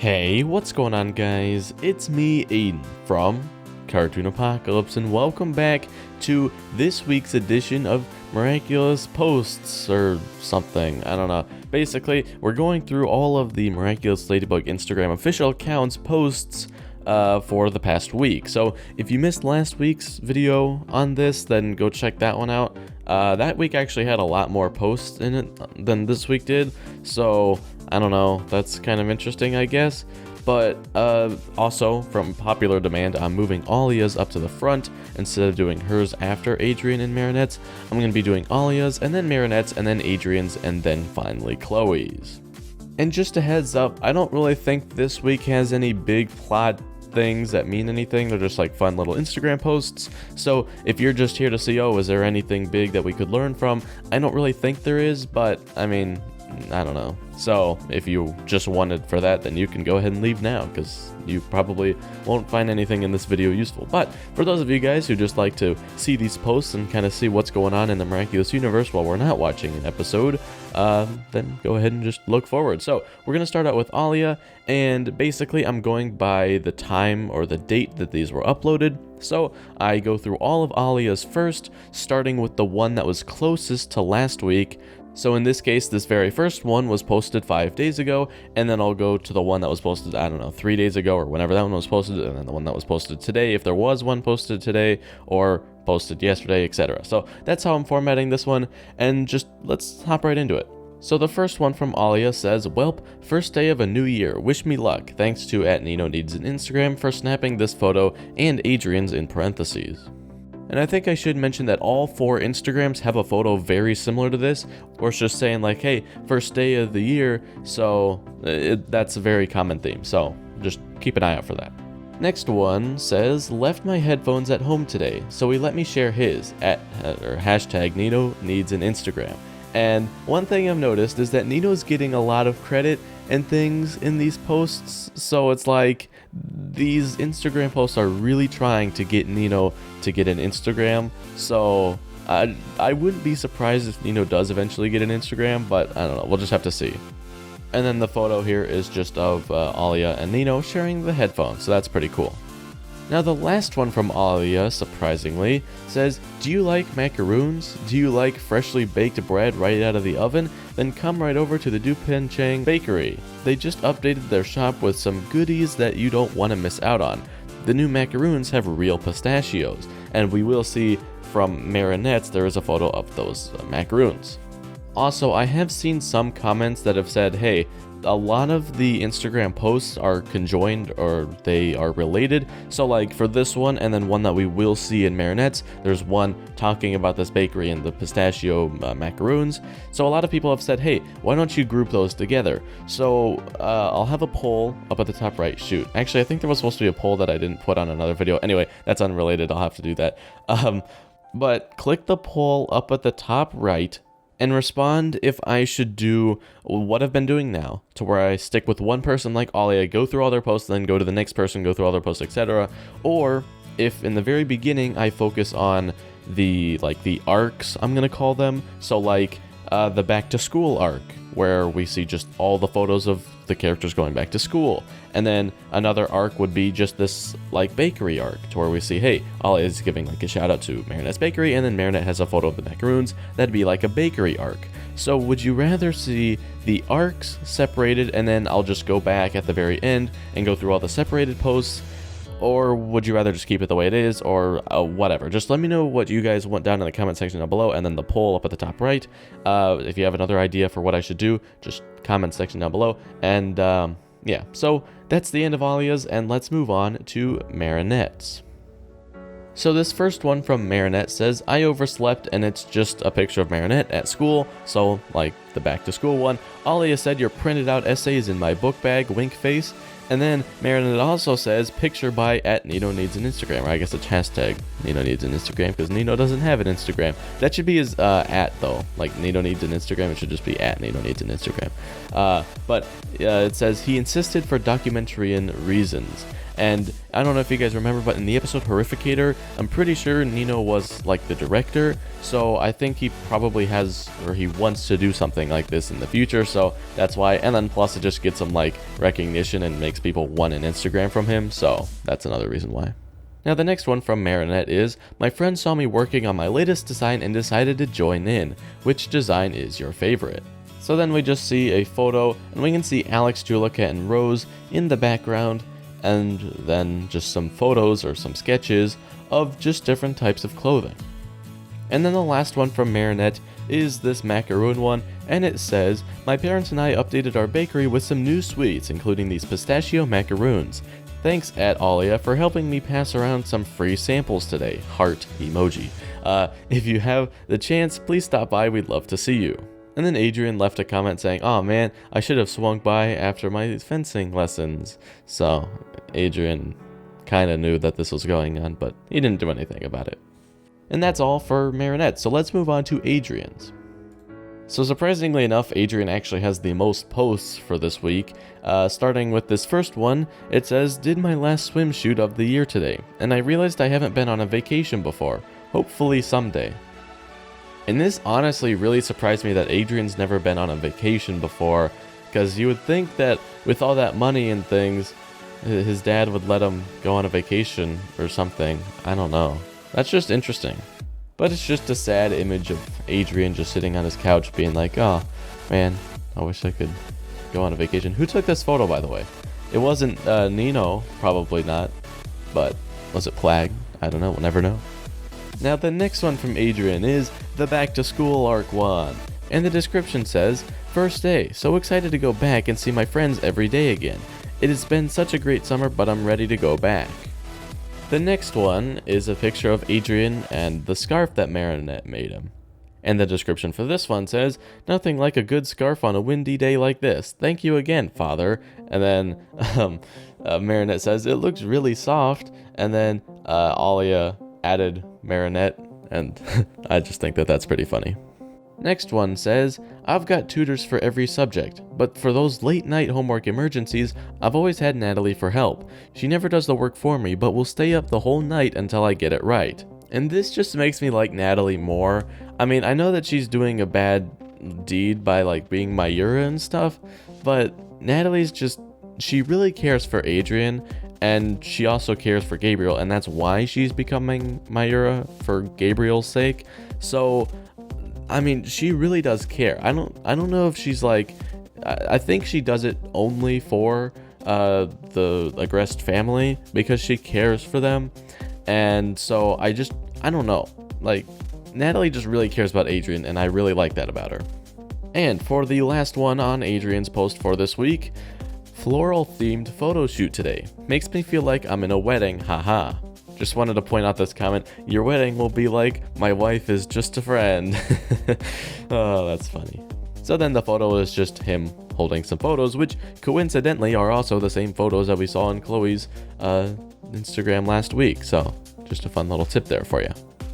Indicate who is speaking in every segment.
Speaker 1: Hey, what's going on, guys? It's me, Aiden, from Cartoon Apocalypse, and welcome back to this week's edition of Miraculous Posts, or something, I don't know. Basically, we're going through all of the Miraculous Ladybug Instagram official accounts posts for the past week. So if you missed last week's video on this, then go check that one out. That week actually had a lot more posts in it than this week did, so I don't know, that's kind of interesting, I guess. But also, from popular demand, I'm moving Alya's up to the front instead of doing hers after Adrien and Marinette's. I'm going to be doing Alya's, and then Marinette's, and then Adrien's, and then finally Chloe's. And just a heads up, I don't really think this week has any big plot things that mean anything. They're just like fun little Instagram posts. So if you're just here to see, oh, is there anything big that we could learn from? I don't really think there is, but I mean, I don't know. So if you just wanted for that, then you can go ahead and leave now, because you probably won't find anything in this video useful. But for those of you guys who just like to see these posts and kind of see what's going on in the Miraculous universe while we're not watching an episode, then go ahead and just look forward. So we're going to start out with Alya, and basically I'm going by the time or the date that these were uploaded. So I go through all of Alya's first, starting with the one that was closest to last week. So in this case, this very first one was posted 5 days ago, and then I'll go to the one that was posted, I don't know, 3 days ago, or whenever that one was posted, and then the one that was posted today, if there was one posted today, or posted yesterday, etc. So that's how I'm formatting this one, and just let's hop right into it. So the first one from Alya says, "Welp, first day of a new year, wish me luck, thanks to @NinoNeedsAn Instagram for snapping this photo, and Adrien's in parentheses." And I think I should mention that all 4 Instagrams have a photo very similar to this, or it's just saying like, hey, first day of the year, so that's a very common theme, so just keep an eye out for that. Next one says, "Left my headphones at home today, so he let me share his, or hashtag Nino needs an Instagram." And one thing I've noticed is that Nino's getting a lot of credit and things in these posts, so it's like these Instagram posts are really trying to get Nino to get an Instagram. So I wouldn't be surprised if Nino does eventually get an Instagram, but I don't know, we'll just have to see. And then the photo here is just of Alya and Nino sharing the headphones, so that's pretty cool. Now the last one from Alya, surprisingly, says, "Do you like macaroons? Do you like freshly baked bread right out of the oven? Then come right over to the Dupenchang Bakery. They just updated their shop with some goodies that you don't want to miss out on. The new macaroons have real pistachios," and we will see from Marinette's there is a photo of those macaroons. Also, I have seen some comments that have said, hey, a lot of the Instagram posts are conjoined or they are related. So like for this one and then one that we will see in Marinette's, there's one talking about this bakery and the pistachio macaroons. So a lot of people have said, hey, why don't you group those together? So I'll have a poll up at the top right. Shoot, actually I think there was supposed to be a poll that I didn't put on another video. Anyway, that's unrelated, I'll have to do that. But click the poll up at the top right and respond if I should do what I've been doing now, to where I stick with one person like Alya, go through all their posts, then go to the next person, go through all their posts, etc. Or if in the very beginning I focus on the arcs, I'm gonna call them. So like the back to school arc, where we see just all the photos of the characters going back to school. And then another arc would be just this like bakery arc, to where we see, hey, Alya is giving like a shout out to Marinette's Bakery, and then Marinette has a photo of the macaroons. That'd be like a bakery arc. So would you rather see the arcs separated and then I'll just go back at the very end and go through all the separated posts? Or would you rather just keep it the way it is, or whatever? Just let me know what you guys want down in the comment section down below, and then the poll up at the top right. If you have another idea for what I should do, just comment section down below. And yeah, so that's the end of Alya's, and let's move on to Marinette's. So this first one from Marinette says, "I overslept," and it's just a picture of Marinette at school, so like the back to school one. Alya said, "Your printed out essays in my book bag, wink face." And then Marinette also says, "Picture by @NinoNeedsAn Instagram," or I guess it's hashtag Nino needs an Instagram, because Nino doesn't have an Instagram. That should be his @ though, like Nino needs an Instagram, it should just be @Nino needs an Instagram. But it says, "He insisted for documentarian reasons." And I don't know if you guys remember, but in the episode Horrificator, I'm pretty sure Nino was like the director, so I think he probably has, or he wants to do something like this in the future, so that's why. And then plus it just gets him like recognition and makes people want an Instagram from him, so that's another reason why. Now the next one from Marinette is, my friend saw me working on my latest design and decided to join in. Which design is your favorite? So then we just see a photo, and we can see Alex, Julica, and Rose in the background, and then just some photos or some sketches of just different types of clothing. And then the last one from Marinette is this macaroon one, and it says, my parents and I updated our bakery with some new sweets, including these pistachio macaroons. Thanks at Alya for helping me pass around some free samples today. Heart emoji. If you have the chance, please stop by, we'd love to see you. And then Adrien left a comment saying, oh man, I should have swung by after my fencing lessons. So Adrien kind of knew that this was going on, but he didn't do anything about it. And that's all for Marinette, so let's move on to Adrien's. So surprisingly enough, Adrien actually has the most posts for this week. Starting with this first one, it says, did my last swim shoot of the year today, and I realized I haven't been on a vacation before. Hopefully someday. And this honestly really surprised me that Adrien's never been on a vacation before, because you would think that with all that money and things, his dad would let him go on a vacation or something. I don't know. That's just interesting. But it's just a sad image of Adrien just sitting on his couch being like, oh man, I wish I could go on a vacation. Who took this photo, by the way? It wasn't Nino, probably not, but was it Plag? I don't know, we'll never know. Now the next one from Adrien is the Back to School Arc 1, and the description says, first day, so excited to go back and see my friends every day again. It has been such a great summer, but I'm ready to go back. The next one is a picture of Adrien and the scarf that Marinette made him. And the description for this one says, nothing like a good scarf on a windy day like this. Thank you again, father. And then Marinette says, it looks really soft. And then Alya added Marinette, and I just think that that's pretty funny. Next one says, I've got tutors for every subject, but for those late night homework emergencies, I've always had Natalie for help. She never does the work for me, but will stay up the whole night until I get it right. And this just makes me like Natalie more. I mean, I know that she's doing a bad deed by like being Mayura and stuff, but Natalie's just, she really cares for Adrien, and she also cares for Gabriel, and that's why she's becoming Mayura, for Gabriel's sake. So I mean, she really does care. I don't know if she's like, I think she does it only for the Agreste family because she cares for them. And so I don't know. Like, Natalie just really cares about Adrien, and I really like that about her. And for the last one on Adrien's post for this week, floral themed photo shoot today. Makes me feel like I'm in a wedding, haha. Just wanted to point out this comment. Your wedding will be like, my wife is just a friend. Oh, that's funny. So then the photo is just him holding some photos, which coincidentally are also the same photos that we saw on Chloe's Instagram last week. So just a fun little tip there for you.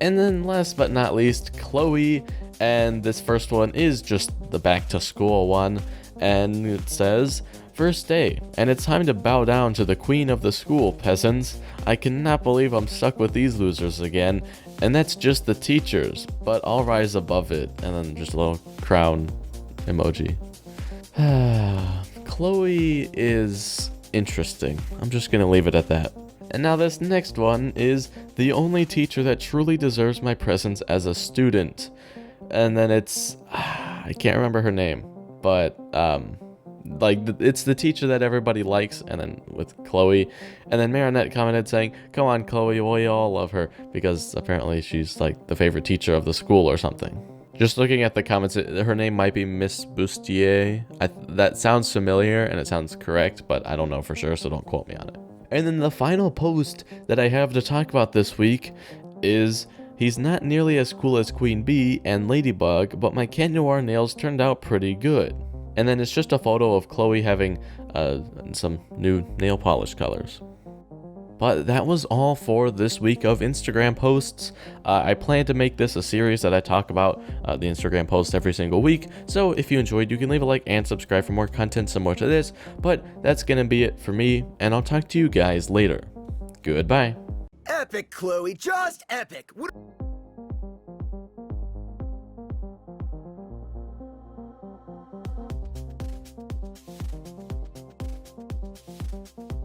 Speaker 1: And then last but not least, Chloe. And this first one is just the back to school one. And it says, first day, and it's time to bow down to the queen of the school, peasants. I cannot believe I'm stuck with these losers again, and that's just the teachers, but I'll rise above it. And then just a little crown emoji. Chloe is interesting. I'm just gonna leave it at that. And now this next one is the only teacher that truly deserves my presence as a student. And then it's, I can't remember her name, but it's the teacher that everybody likes, and then with Chloe, and then Marinette commented saying, come on Chloe, we all love her, because apparently she's like the favorite teacher of the school or something. Just looking at the comments, her name might be Miss Bustier. That sounds familiar and it sounds correct, but I don't know for sure, so don't quote me on it. And then the final post that I have to talk about this week is, he's not nearly as cool as Queen Bee and Ladybug, but my Cat Noir nails turned out pretty good. And then it's just a photo of Chloe having some new nail polish colors. But that was all for this week of Instagram posts. I plan to make this a series that I talk about the Instagram posts every single week. So if you enjoyed, you can leave a like and subscribe for more content similar to this. But that's gonna be it for me, and I'll talk to you guys later. Goodbye.
Speaker 2: Epic, Chloe, just epic. What